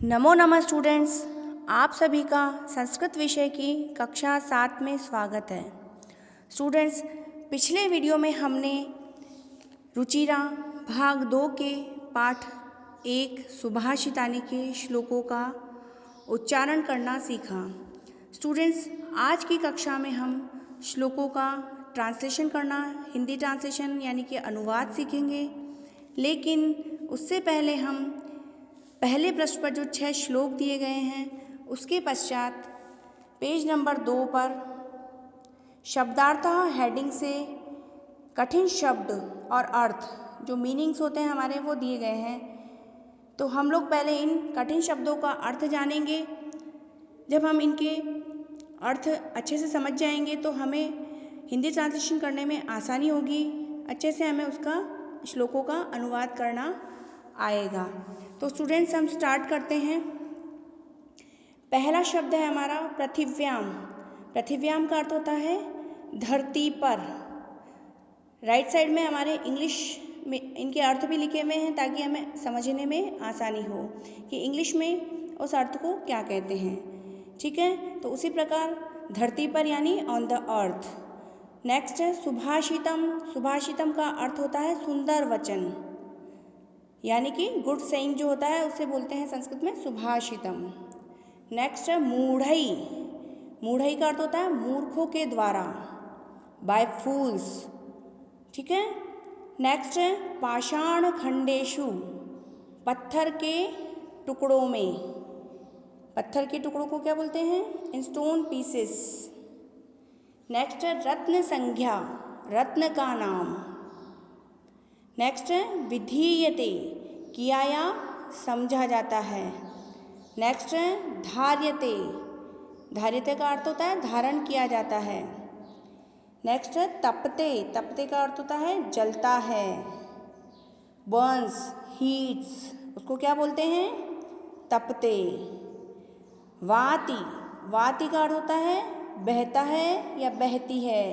नमो नमः स्टूडेंट्स, आप सभी का संस्कृत विषय की कक्षा 7 में स्वागत है। स्टूडेंट्स, पिछले वीडियो में हमने रुचिरा भाग 2 के पाठ 1 सुभाषितानि के श्लोकों का उच्चारण करना सीखा। स्टूडेंट्स, आज की कक्षा में हम श्लोकों का ट्रांसलेशन करना, हिंदी ट्रांसलेशन यानी कि अनुवाद सीखेंगे। लेकिन उससे पहले हम पहले पृष्ठ पर जो 6 श्लोक दिए गए हैं उसके पश्चात पेज नंबर 2 पर शब्दार्थ हेडिंग से कठिन शब्द और अर्थ जो मीनिंग्स होते हैं हमारे वो दिए गए हैं। तो हम लोग पहले इन कठिन शब्दों का अर्थ जानेंगे। जब हम इनके अर्थ अच्छे से समझ जाएंगे तो हमें हिंदी ट्रांसलेशन करने में आसानी होगी, अच्छे से हमें उसका श्लोकों का अनुवाद करना आएगा। तो स्टूडेंट्स, हम स्टार्ट करते हैं। पहला शब्द है हमारा पृथिव्याम। पृथिव्याम का अर्थ होता है धरती पर। राइट साइड में हमारे इंग्लिश में इनके अर्थ भी लिखे हुए हैं ताकि हमें समझने में आसानी हो कि इंग्लिश में उस अर्थ को क्या कहते हैं। ठीक है, तो उसी प्रकार धरती पर यानी ऑन द अर्थ। नेक्स्ट है सुभाषितम। सुभाषितम का अर्थ होता है सुंदर वचन, यानी कि गुड सेइंग जो होता है उसे बोलते हैं संस्कृत में सुभाषितम। नेक्स्ट है मूढ़ई। मूढ़ई का अर्थ होता है मूर्खों के द्वारा, बाय फूल्स। ठीक है। नेक्स्ट है पाषाण खंडेशु। पत्थर के टुकड़ों में। पत्थर के टुकड़ों को क्या बोलते हैं? In stone pieces. नेक्स्ट है रत्न संज्ञा। रत्न का नाम। नेक्स्ट है विधीयते। किया या समझा जाता है। नेक्स्ट है धार्यते। धार्यते का अर्थ होता है धारण किया जाता है। नेक्स्ट है तपते। तपते का अर्थ होता है जलता है, बर्न्स, हीट्स, उसको क्या बोलते हैं? तपते। वाति। वाति का अर्थ होता है बहता है या बहती है।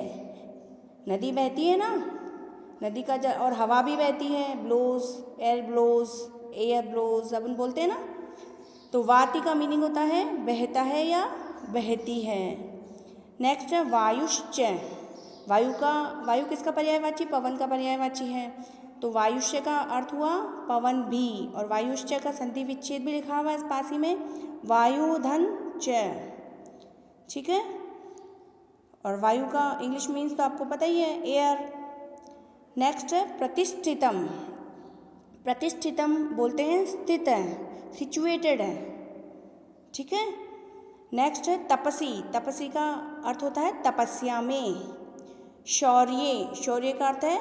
नदी बहती है ना, नदी का और हवा भी बहती है, blows, air blows, air blows अपन बोलते हैं ना। तो वाति का मीनिंग होता है बहता है या बहती है। नेक्स्ट है वायुश्च। वायु किसका पर्यायवाची? पवन का पर्यायवाची है। तो वायुष्य का अर्थ हुआ पवन भी, और वायुश्च का संधि विच्छेद भी लिखा हुआ है इस पासी में, वायुधन च। ठीक है। और वायु का इंग्लिश मीन्स तो आपको पता ही है, एयर। नेक्स्ट है प्रतिष्ठितम। प्रतिष्ठितम बोलते हैं स्थित है, सिचुएटेड है। ठीक है। नेक्स्ट है तपसी। तपसी का अर्थ होता है तपस्या में। शौर्य। शौर्य का अर्थ है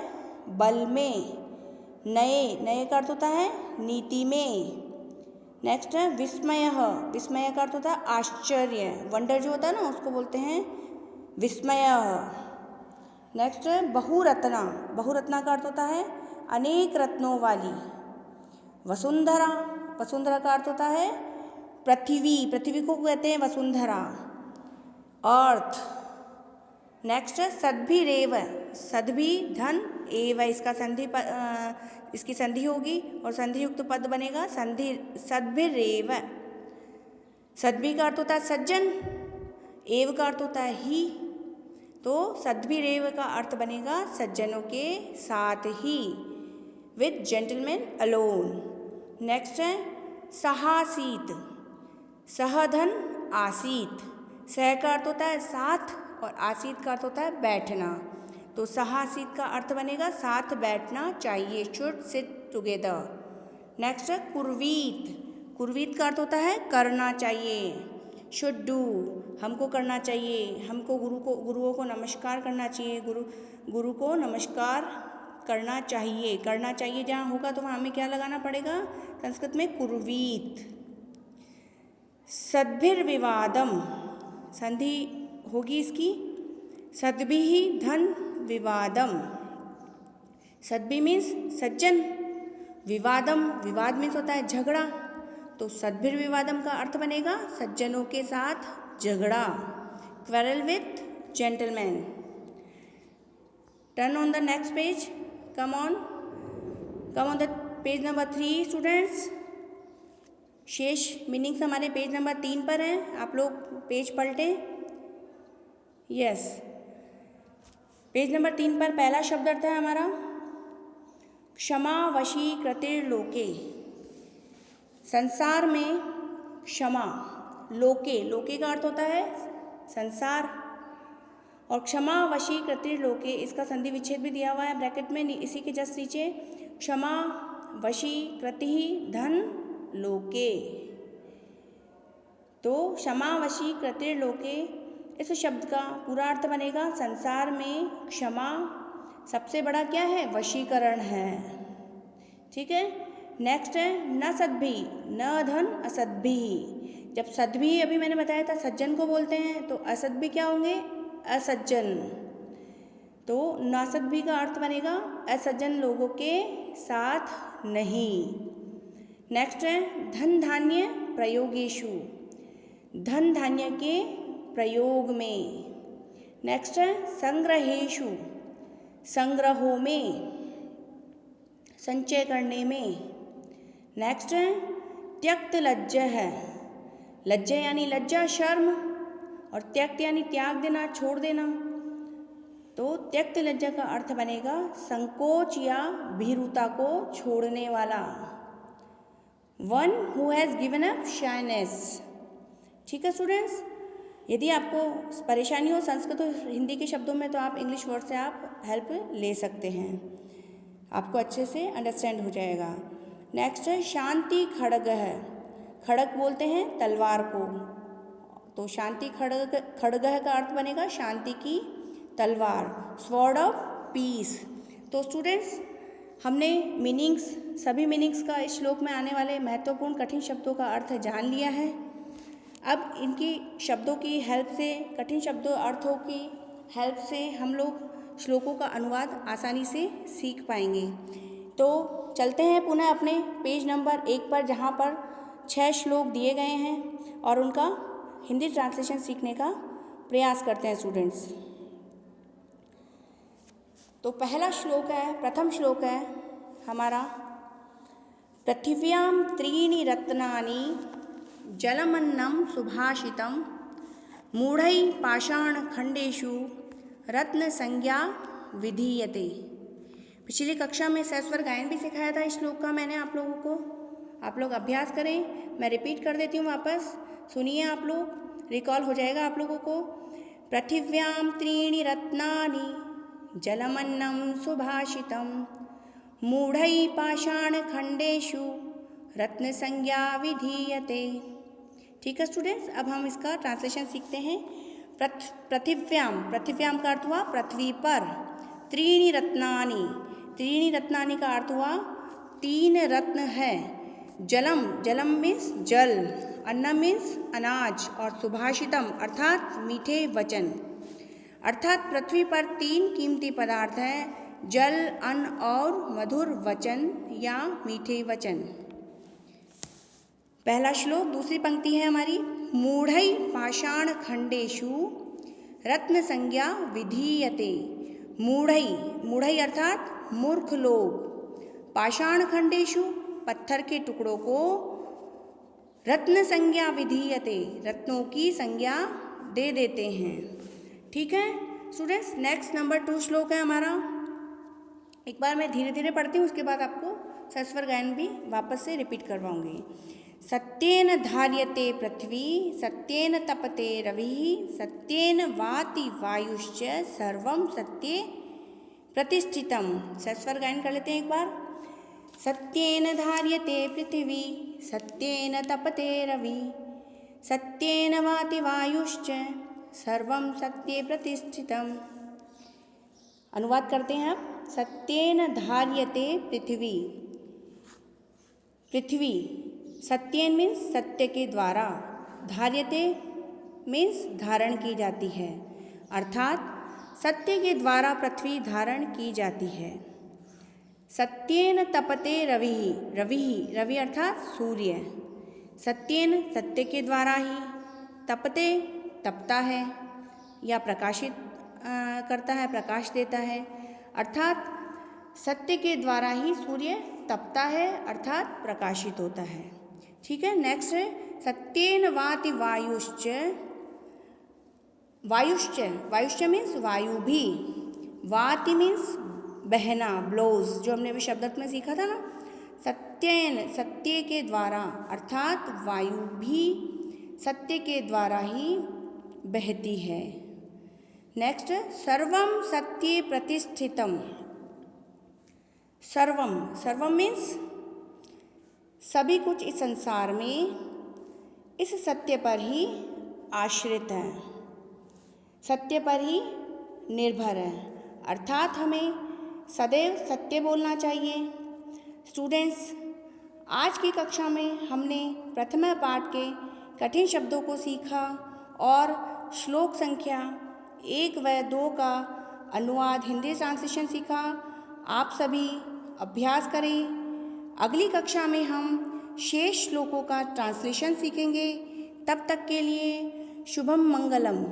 बल में। नए। नए का अर्थ होता है नीति में। नेक्स्ट है विस्मय। विस्मय का अर्थ होता है आश्चर्य, वंडर जो होता है ना उसको बोलते हैं विस्मय। नेक्स्ट है बहुरत्ना। बहुरत्ना का अर्थ होता है अनेक रत्नों वाली। वसुंधरा। वसुंधरा का अर्थ होता है पृथ्वी। पृथ्वी को कहते हैं वसुंधरा, अर्थ। नेक्स्ट है सद्भिरेव। सद्भि धन एव, इसका इसकी संधि होगी और संधि युक्त पद बनेगा सद्भिरेव। सद्भि का अर्थ होता है सज्जन, एव का अर्थ होता है ही, तो सद्भिरेव का अर्थ बनेगा सज्जनों के साथ ही, विथ जेंटलमैन अलोन। नेक्स्ट है सहासीत। सहधन आसीत। सह का अर्थ होता है साथ और आसीत का अर्थ होता है बैठना। तो सहासीत का अर्थ बनेगा साथ बैठना चाहिए, शुड सिट टुगेदर। नेक्स्ट है कुर्वीत। कुर्वीत का अर्थ होता है करना चाहिए, शुड डू, हमको करना चाहिए, हमको गुरुओं को नमस्कार करना चाहिए, गुरु को नमस्कार करना चाहिए। करना चाहिए जहाँ होगा तो वहाँ हमें क्या लगाना पड़ेगा? संस्कृत में कुर्वीत। सद्भिर्विवादम। संधि होगी इसकी सद्भिः धन विवादम। सद्भि मीन्स सज्जन, विवादम, विवाद मीन्स होता है झगड़ा, तो सद्भिर्विवादम का अर्थ बनेगा सज्जनों के साथ झगड़ा, quarrel with gentleman. Turn on the next page. come on the page number 3 students। शेष मीनिंग्स हमारे पेज नंबर 3 पर हैं, आप लोग पेज पलटें। यस, पेज नंबर 3 पर पहला शब्द अर्थ है हमारा क्षमा वशी कृतिर्लोके। संसार में क्षमा, लोके, लोके का अर्थ होता है संसार, और क्षमा वशी कृतिर्लोके इसका संधि विच्छेद भी दिया हुआ है ब्रैकेट में, इसी के जस्ट नीचे क्षमा वशी कृति धन लोके। तो क्षमा वशी कृतिर्लोके इस शब्द का पूरा अर्थ बनेगा संसार में क्षमा सबसे बड़ा क्या है, वशीकरण है। ठीक है, नेक्स्ट है न सद्भि, न धन असद्भि। जब सद्भि अभी मैंने बताया था सज्जन को बोलते हैं, तो असद्भि क्या होंगे, असज्जन। तो नासद्भि का अर्थ बनेगा असज्जन लोगों के साथ नहीं। नेक्स्ट है धन धान्य प्रयोगेषु, धन धान्य के प्रयोग में। नेक्स्ट है संग्रहेषु, संग्रहों में, संचय करने में। नेक्स्ट है त्यक्त लज्ज है, लज्जा यानी लज्जा शर्म, और त्यक्त यानी त्याग देना, छोड़ देना। तो त्यक्त लज्जा का अर्थ बनेगा संकोच या भीरुता को छोड़ने वाला, one who has given up shyness. ठीक है स्टूडेंट्स, यदि आपको परेशानी हो संस्कृत और हिंदी के शब्दों में तो आप इंग्लिश वर्ड से आप हेल्प ले सकते हैं, आपको अच्छे से अंडरस्टैंड हो जाएगा। नेक्स्ट है शांति खड्ग है, खड्ग बोलते हैं तलवार को, तो शांति खड्ग का अर्थ बनेगा शांति की तलवार, स्वॉर्ड ऑफ पीस। तो स्टूडेंट्स, हमने मीनिंग्स, सभी मीनिंग्स का इस श्लोक में आने वाले महत्वपूर्ण कठिन शब्दों का अर्थ जान लिया है। अब इनकी शब्दों की हेल्प से, कठिन शब्दों अर्थों की हेल्प से हम लोग श्लोकों का अनुवाद आसानी से सीख पाएंगे। तो चलते हैं पुनः अपने पेज नंबर 1 पर, जहाँ पर 6 श्लोक दिए गए हैं और उनका हिंदी ट्रांसलेशन सीखने का प्रयास करते हैं स्टूडेंट्स। तो पहला श्लोक है, प्रथम श्लोक है हमारा पृथिव्यां त्रीणि रत्नानि जलमन्नं सुभाषितं मूढ़ै पाषाण खंडेषु रत्न संज्ञा विधीयते। पिछली कक्षा में सस्वर गायन भी सिखाया था इस श्लोक का मैंने आप लोगों को, आप लोग अभ्यास करें। मैं रिपीट कर देती हूँ वापस, सुनिए, आप लोग रिकॉल हो जाएगा आप लोगों को। पृथिव्यां त्रीणि रत्नानि जलमन्नं सुभाषितं मूढ़ै पाषाण खंडेषु रत्न संज्ञा विधीयते। ठीक है स्टूडेंट्स, अब हम इसका ट्रांसलेशन सीखते हैं। पृथिव्यां, पृथिव्यां का अर्थ हुआ पृथ्वी पर, त्रीणि रत्नानि, त्रीणि रत्नानि का अर्थ हुआ 3 रत्न है। जलम, जलम मीन्स जल, अन्न मीन्स अनाज, और सुभाषितम अर्थात मीठे वचन। अर्थात पृथ्वी पर 3 कीमती पदार्थ हैं, जल, अन्न और मधुर वचन या मीठे वचन। पहला श्लोक, दूसरी पंक्ति है हमारी मूढ़ै पाषाण खंडेषु रत्न संज्ञा विधीयते। मूढ़ै, मूढ़ै अर्थात मूर्ख लोग, पाषाण खंडेषु पत्थर के टुकड़ों को, रत्न संज्ञा विधीयते रत्नों की संज्ञा दे देते हैं। ठीक है स्टूडेंट्स, नेक्स्ट नंबर 2 श्लोक है हमारा। एक बार मैं धीरे धीरे पढ़ती हूँ, उसके बाद आपको सस्वर गायन भी वापस से रिपीट करवाऊंगी। सत्येन धार्यते पृथ्वी सत्येन तपते रविः सत्येन वाति वायुश्च सर्वं सत्ये प्रतिष्ठितम्। सस्वर गायन कर लेते हैं एक बार। सत्येन धार्यते पृथ्वी सत्येन तपते रवि सत्येन वाति वायुश्च सर्वं सत्ये प्रतिष्ठितम्। अनुवाद करते हैं आप। सत्येन धार्यते पृथ्वी, पृथ्वी सत्येन मीन्स सत्य के द्वारा, धार्यते मीन्स धारण की जाती है, अर्थात सत्य के द्वारा पृथ्वी धारण की जाती है। सत्येन तपते रविः, रविः रवि अर्थात सूर्य, सत्येन सत्य के द्वारा ही, तपते तपता है या प्रकाशित करता है, प्रकाश देता है, अर्थात सत्य के द्वारा ही सूर्य तपता है अर्थात प्रकाशित होता है। ठीक है। नेक्स्ट है सत्येन वाति वायुश्च, वायुश्च, वायुश्च मीन्स वायु भी, वाति मीन्स बहना, ब्लोज, जो हमने अभी शब्दार्थ में सीखा था ना। सत्येन, सत्य के द्वारा, अर्थात वायु भी सत्य के द्वारा ही बहती है। नेक्स्ट, सर्वम सत्ये प्रतिष्ठितम। सर्वम, सर्वम मीन्स सभी कुछ इस संसार में इस सत्य पर ही आश्रित है, सत्य पर ही निर्भर है, अर्थात हमें सदैव सत्य बोलना चाहिए। स्टूडेंट्स, आज की कक्षा में हमने प्रथम पाठ के कठिन शब्दों को सीखा और श्लोक संख्या 1 व 2 का अनुवाद हिंदी ट्रांसलेशन सीखा। आप सभी अभ्यास करें। अगली कक्षा में हम शेष श्लोकों का ट्रांसलेशन सीखेंगे। तब तक के लिए शुभम मंगलम।